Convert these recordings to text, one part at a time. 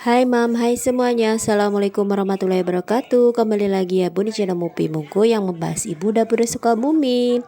Hai mam, hai semuanya. Assalamualaikum warahmatullahi wabarakatuh. Kembali lagi ya Bu di channel Mupi Mungku yang membahas ibu dapur Sukabumi.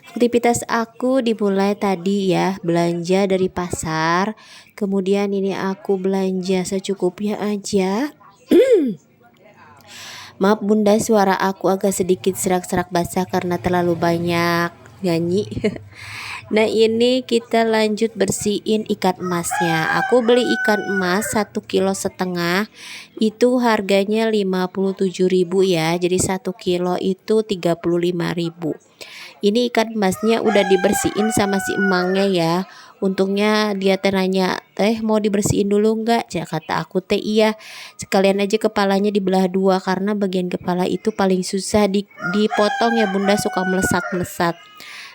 Aktivitas aku dimulai tadi ya, belanja dari pasar. Kemudian ini aku belanja secukupnya aja. Maaf bunda, suara aku agak sedikit serak-serak basah karena terlalu banyak nyanyi. Nah ini kita lanjut bersihin ikan emasnya. Aku beli ikan emas 1,5 kg, itu harganya 57.000 ya. Jadi 1 kilo itu 35.000. Ini ikan emasnya udah dibersihin sama si emangnya ya. Untungnya dia nanya, teh mau dibersihin dulu enggak? Kata aku teh iya, sekalian aja kepalanya dibelah dua karena bagian kepala itu paling susah dipotong ya bunda, suka melesat-melesat.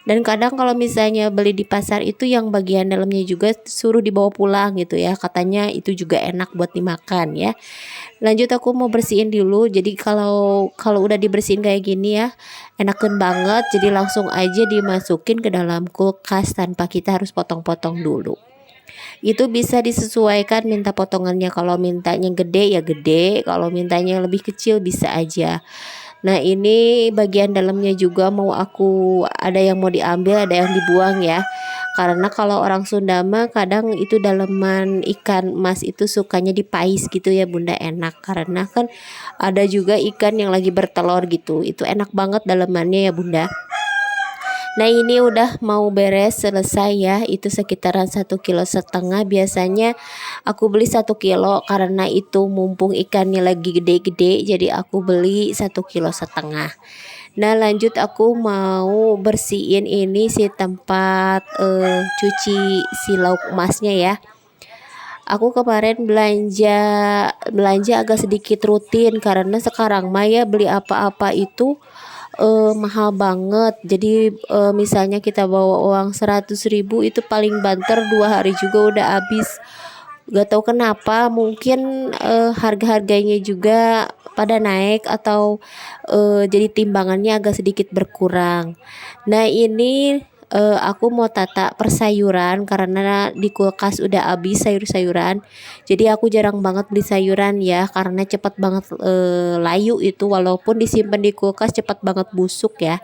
Dan kadang kalau misalnya beli di pasar itu yang bagian dalamnya juga suruh dibawa pulang gitu ya, katanya itu juga enak buat dimakan ya. Lanjut aku mau bersihin dulu. Jadi kalau udah dibersihin kayak gini ya, enakan banget. Jadi langsung aja dimasukin ke dalam kulkas tanpa kita harus potong-potong dulu. Itu bisa disesuaikan minta potongannya, kalau mintanya gede ya gede, kalau mintanya lebih kecil bisa aja. Nah ini bagian dalamnya juga mau aku, ada yang mau diambil ada yang dibuang ya. Karena kalau orang Sunda mah kadang itu daleman ikan emas itu sukanya dipais gitu ya bunda, enak. Karena kan ada juga ikan yang lagi bertelur gitu, itu enak banget dalemannya ya bunda. Nah ini udah mau beres selesai ya, itu sekitaran 1,5 kg. Biasanya aku beli 1 kilo karena itu mumpung ikannya lagi gede-gede, jadi aku beli 1,5 kg. Nah lanjut aku mau bersihin ini si tempat cuci si lauk emasnya ya. Aku kemarin belanja agak sedikit rutin karena sekarang Maya beli apa-apa itu mahal banget. Jadi misalnya kita bawa uang 100.000 itu paling banter 2 hari juga udah habis. Gak tahu kenapa, mungkin harga-harganya juga pada naik atau jadi timbangannya agak sedikit berkurang. Nah ini aku mau tata persayuran karena di kulkas udah habis sayur-sayuran. Jadi aku jarang banget beli sayuran ya, karena cepat banget layu itu, walaupun disimpan di kulkas cepat banget busuk ya.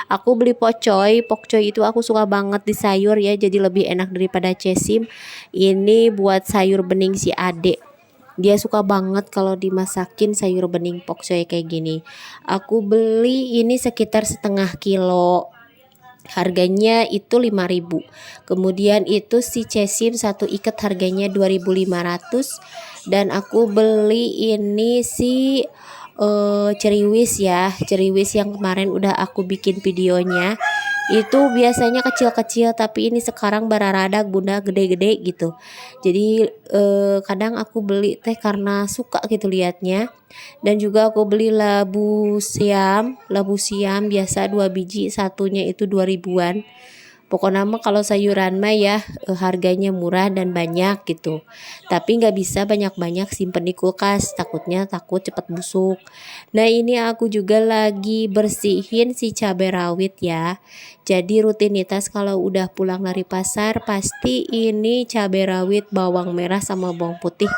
Aku beli pokcoy. Pokcoy itu aku suka banget di sayur ya, jadi lebih enak daripada cesim. Ini buat sayur bening si adek, dia suka banget kalau dimasakin sayur bening pokcoy kayak gini. Aku beli ini sekitar 1/2 kilo, harganya itu 5.000. Kemudian itu si cesim satu ikat harganya 2.500. Dan aku beli ini si ceriwis ya, ceriwis yang kemarin udah aku bikin videonya. Itu biasanya kecil-kecil tapi ini sekarang bararadak bunda, gede-gede gitu. Jadi kadang aku beli teh karena suka gitu liatnya. Dan juga aku beli labu siam biasa 2 biji, satunya itu 2 ribuan. Pokoknya mah kalau sayuran mah ya harganya murah dan banyak gitu. Tapi nggak bisa banyak-banyak simpen di kulkas, takut cepat busuk. Nah ini aku juga lagi bersihin si cabai rawit ya. Jadi rutinitas kalau udah pulang dari pasar pasti ini cabai rawit, bawang merah sama bawang putih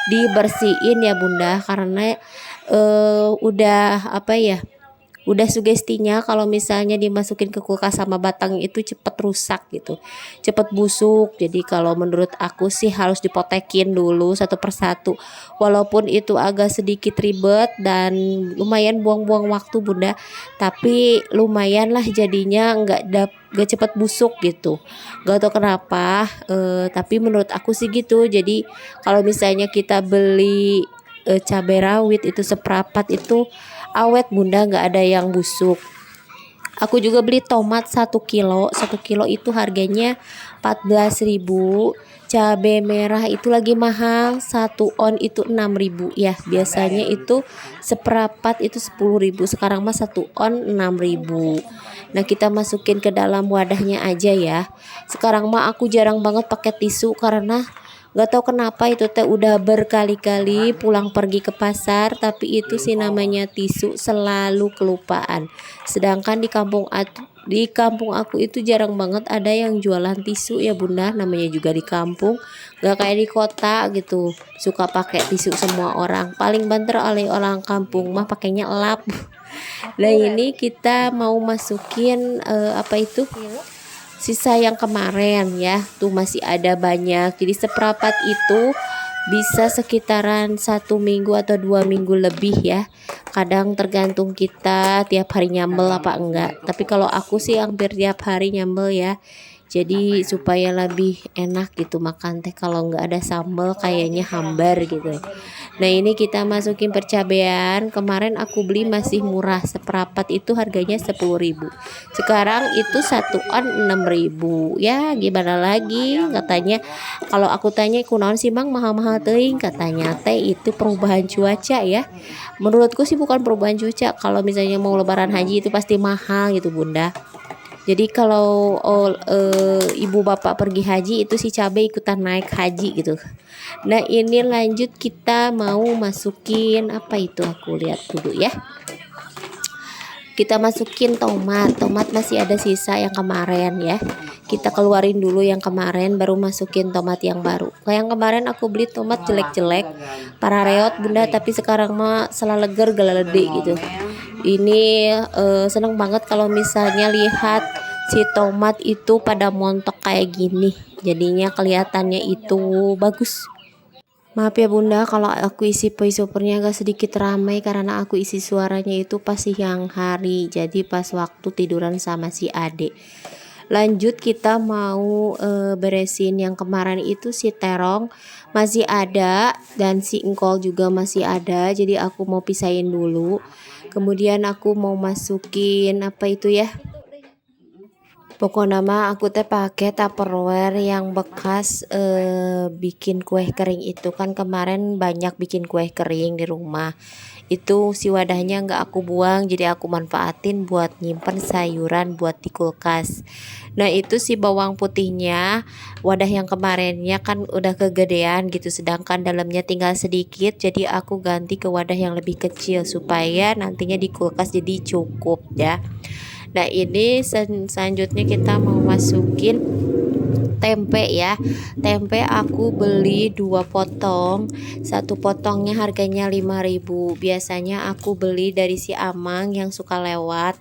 dibersihin ya bunda, karena udah apa ya, udah sugestinya kalau misalnya dimasukin ke kulkas sama batang itu cepet rusak gitu, cepet busuk. Jadi kalau menurut aku sih harus dipotekin dulu satu persatu, walaupun itu agak sedikit ribet dan lumayan buang-buang waktu bunda, tapi lumayan lah jadinya gak cepet busuk gitu. Gak tau kenapa tapi menurut aku sih gitu. Jadi kalau misalnya kita beli cabai rawit itu seperapat itu awet bunda, nggak ada yang busuk. Aku juga beli tomat 1 kilo. 1 kilo itu harganya 14.000. Cabai merah itu lagi mahal, 1 on itu 6.000 ya. Biasanya itu seperapat itu 10.000, sekarang mah 1 on 6.000. Nah kita masukin ke dalam wadahnya aja ya. Sekarang mah aku jarang banget pakai tisu karena Nggak tahu kenapa itu teh udah berkali-kali pulang pergi ke pasar, tapi itu sih namanya tisu selalu kelupaan. Sedangkan di kampung aku itu jarang banget ada yang jualan tisu ya bunda, namanya juga di kampung, nggak kayak di kota gitu. Suka pakai tisu semua orang. Paling banter oleh orang kampung mah pakainya lap. Nah ini kita mau masukin apa itu? Sisa yang kemarin ya, tuh masih ada banyak. Jadi seperempat itu bisa sekitaran 1 minggu atau 2 minggu lebih ya. Kadang tergantung kita tiap hari nyambel apa enggak. Tapi kalau aku sih hampir tiap hari nyambel ya. Jadi supaya lebih enak gitu makan teh, kalau nggak ada sambal kayaknya hambar gitu. Nah ini kita masukin percabean. Kemarin aku beli masih murah, seperapat itu harganya 10.000. Sekarang itu satuan 6.000. Ya gimana lagi, katanya kalau aku tanya kunaon sih Bang mahal-mahal teuing, katanya teh itu perubahan cuaca ya. Menurutku sih bukan perubahan cuaca, kalau misalnya mau lebaran haji itu pasti mahal gitu bunda. Jadi kalau ibu bapak pergi haji itu si cabai ikutan naik haji gitu. Nah ini lanjut kita mau masukin apa itu, aku lihat dulu ya. Kita masukin tomat. Tomat masih ada sisa yang kemarin ya. Kita keluarin dulu yang kemarin, baru masukin tomat yang baru. Kayak yang kemarin aku beli tomat jelek-jelek, para reot bunda, tapi sekarang mah salah leger galalede gitu. Ini seneng banget kalau misalnya lihat si tomat itu pada montok kayak gini, jadinya kelihatannya itu bagus. Maaf ya bunda kalau aku isi voice overnya agak sedikit ramai karena aku isi suaranya itu pas siang hari, jadi pas waktu tiduran sama si adik. Lanjut kita mau beresin yang kemarin itu, si terong masih ada dan si engkol juga masih ada, jadi aku mau pisahin dulu. Kemudian aku mau masukin apa itu ya, pokoknya mah aku teh pakai tupperware yang bekas bikin kue kering itu kan, kemarin banyak bikin kue kering di rumah. Itu si wadahnya nggak aku buang, jadi aku manfaatin buat nyimpen sayuran buat di kulkas. Nah itu si bawang putihnya, wadah yang kemarinnya kan udah kegedean gitu, sedangkan dalamnya tinggal sedikit, jadi aku ganti ke wadah yang lebih kecil supaya nantinya di kulkas jadi cukup ya. Nah ini selanjutnya kita mau masukin tempe ya. Tempe aku beli 2 potong, satu potongnya harganya 5.000. Biasanya aku beli dari si Amang yang suka lewat.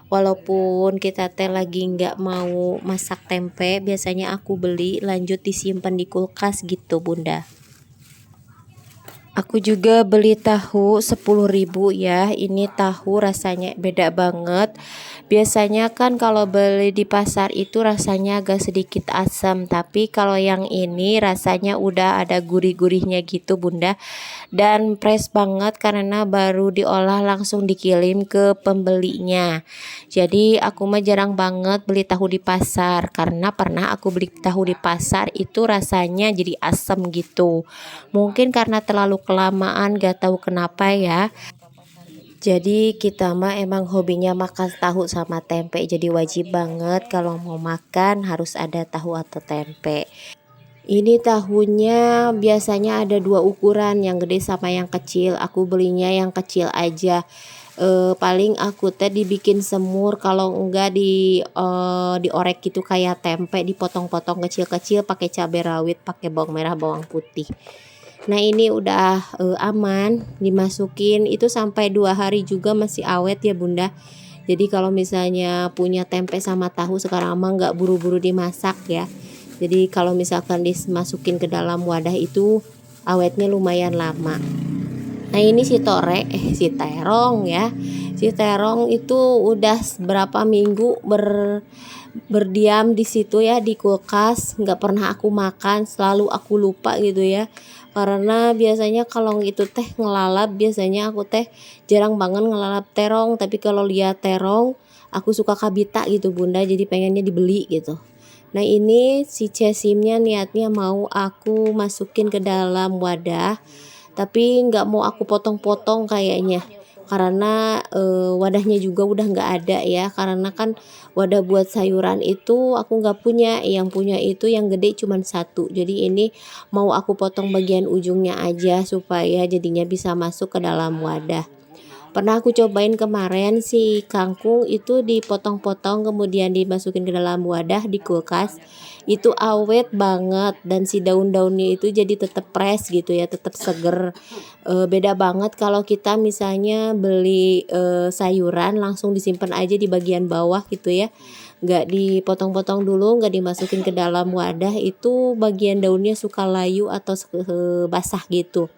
Walaupun kita teh lagi nggak mau masak tempe, biasanya aku beli lanjut disimpan di kulkas gitu bunda. Aku juga beli tahu 10.000 ya. Ini tahu rasanya beda banget. Biasanya kan kalau beli di pasar itu rasanya agak sedikit asam, tapi kalau yang ini rasanya udah ada gurih-gurihnya gitu bunda. Dan fresh banget karena baru diolah langsung dikirim ke pembelinya. Jadi aku mah jarang banget beli tahu di pasar, karena pernah aku beli tahu di pasar itu rasanya jadi asam gitu. Mungkin karena terlalu kelamaan, gak tahu kenapa ya. Jadi kita mah emang hobinya makan tahu sama tempe, jadi wajib banget kalau mau makan harus ada tahu atau tempe. Ini tahunya biasanya ada 2 ukuran, yang gede sama yang kecil. Aku belinya yang kecil aja. Paling aku teh dibikin semur, kalau enggak diorek gitu kayak tempe, dipotong-potong kecil-kecil pakai cabai rawit, pakai bawang merah, bawang putih. Nah ini udah aman dimasukin, itu sampai 2 hari juga masih awet ya bunda. Jadi kalau misalnya punya tempe sama tahu sekarang mah nggak buru-buru dimasak ya. Jadi kalau misalkan dimasukin ke dalam wadah itu awetnya lumayan lama. Nah ini si terong ya. Si terong itu udah berapa minggu berdiam di situ ya di kulkas, nggak pernah aku makan, selalu aku lupa gitu ya. Karena biasanya kalau itu teh ngelalap, biasanya aku teh jarang banget ngelalap terong, tapi kalau lihat terong aku suka kabita gitu bunda, jadi pengennya dibeli gitu. Nah ini si cesimnya niatnya mau aku masukin ke dalam wadah, tapi nggak mau aku potong-potong kayaknya, karena wadahnya juga udah nggak ada ya, karena kan wadah buat sayuran itu aku nggak punya, yang punya itu yang gede cuman satu. Jadi ini mau aku potong bagian ujungnya aja supaya jadinya bisa masuk ke dalam wadah. Pernah aku cobain kemarin si kangkung itu dipotong-potong kemudian dimasukin ke dalam wadah di kulkas. Itu awet banget dan si daun-daunnya itu jadi tetap fresh gitu ya, tetap seger. Beda banget kalau kita misalnya beli sayuran langsung disimpan aja di bagian bawah gitu ya. Nggak dipotong-potong dulu, nggak dimasukin ke dalam wadah, itu bagian daunnya suka layu atau basah gitu,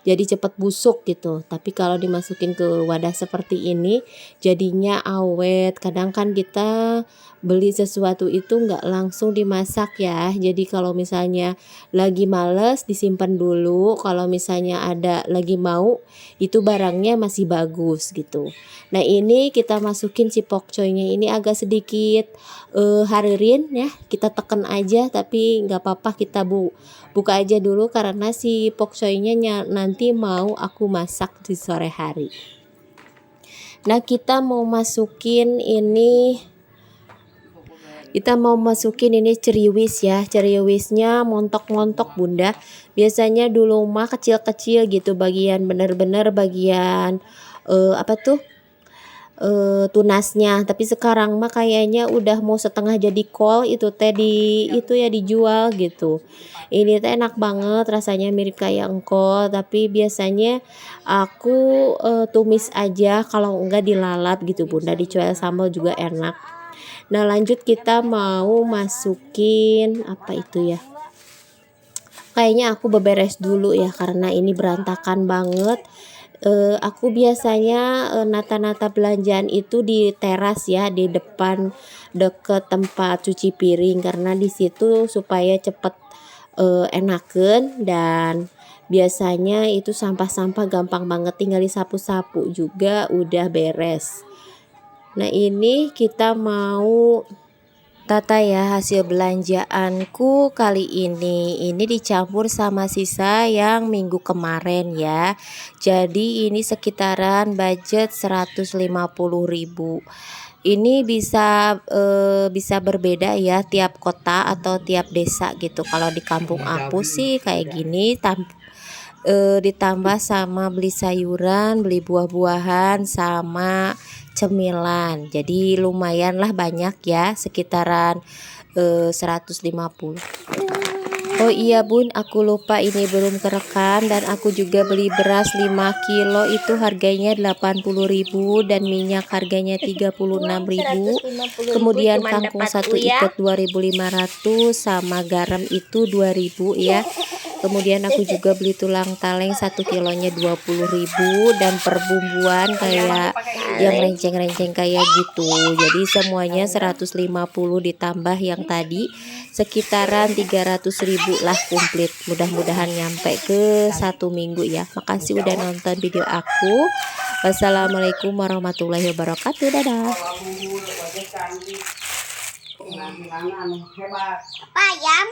jadi cepat busuk gitu. Tapi kalau dimasukin ke wadah seperti ini jadinya awet. Kadang kan kita beli sesuatu itu nggak langsung dimasak ya, jadi kalau misalnya lagi males disimpan dulu, kalau misalnya ada lagi mau itu barangnya masih bagus gitu. Nah ini kita masukin si pokcoynya, ini agak sedikit haririn ya, kita tekan aja tapi nggak apa-apa, kita buka aja dulu karena si pokcoynya nanti mau aku masak di sore hari. Nah kita mau masukin ini ceriwis ya. Ceriwisnya montok-montok bunda, biasanya dulu mah kecil-kecil gitu, bagian bener-bener bagian tunasnya, tapi sekarang mah kayaknya udah mau setengah jadi kol itu teh itu ya dijual gitu. Ini teh enak banget, rasanya mirip kayak engkol, tapi biasanya aku tumis aja, kalau enggak dilalap gitu bunda, dicuel sambal juga enak. Nah lanjut kita mau masukin apa itu ya, kayaknya aku beberes dulu ya karena ini berantakan banget. Aku biasanya nata-nata belanjaan itu di teras ya, di depan deket tempat cuci piring, karena di situ supaya cepet enaken, dan biasanya itu sampah-sampah gampang banget, tinggal disapu-sapu juga udah beres. Nah ini kita mau tata ya hasil belanjaanku kali ini dicampur sama sisa yang minggu kemarin ya. Jadi ini sekitaran budget 150.000. Ini bisa berbeda ya tiap kota atau tiap desa gitu. Kalau di kampung aku sih kayak gini, ditambah sama beli sayuran, beli buah-buahan sama cemilan, jadi lumayan lah banyak ya, sekitaran 150. Oh iya bun, aku lupa ini belum kerekam, dan aku juga beli beras 5 kilo itu harganya 80.000 dan minyak harganya 36.000. Kemudian kangkung 1 ikat 2.500 sama garam itu 2.000 ya. Kemudian aku juga beli tulang taleng 1 kilonya 20.000 dan perbumbuan kayak yang renceng-renceng kayak gitu. Jadi semuanya 150 ditambah yang tadi sekitaran 300.000 lah komplit. Mudah-mudahan nyampe ke 1 minggu ya. Makasih udah nonton video aku. Wassalamualaikum warahmatullahi wabarakatuh. Dadah. Apa ayam?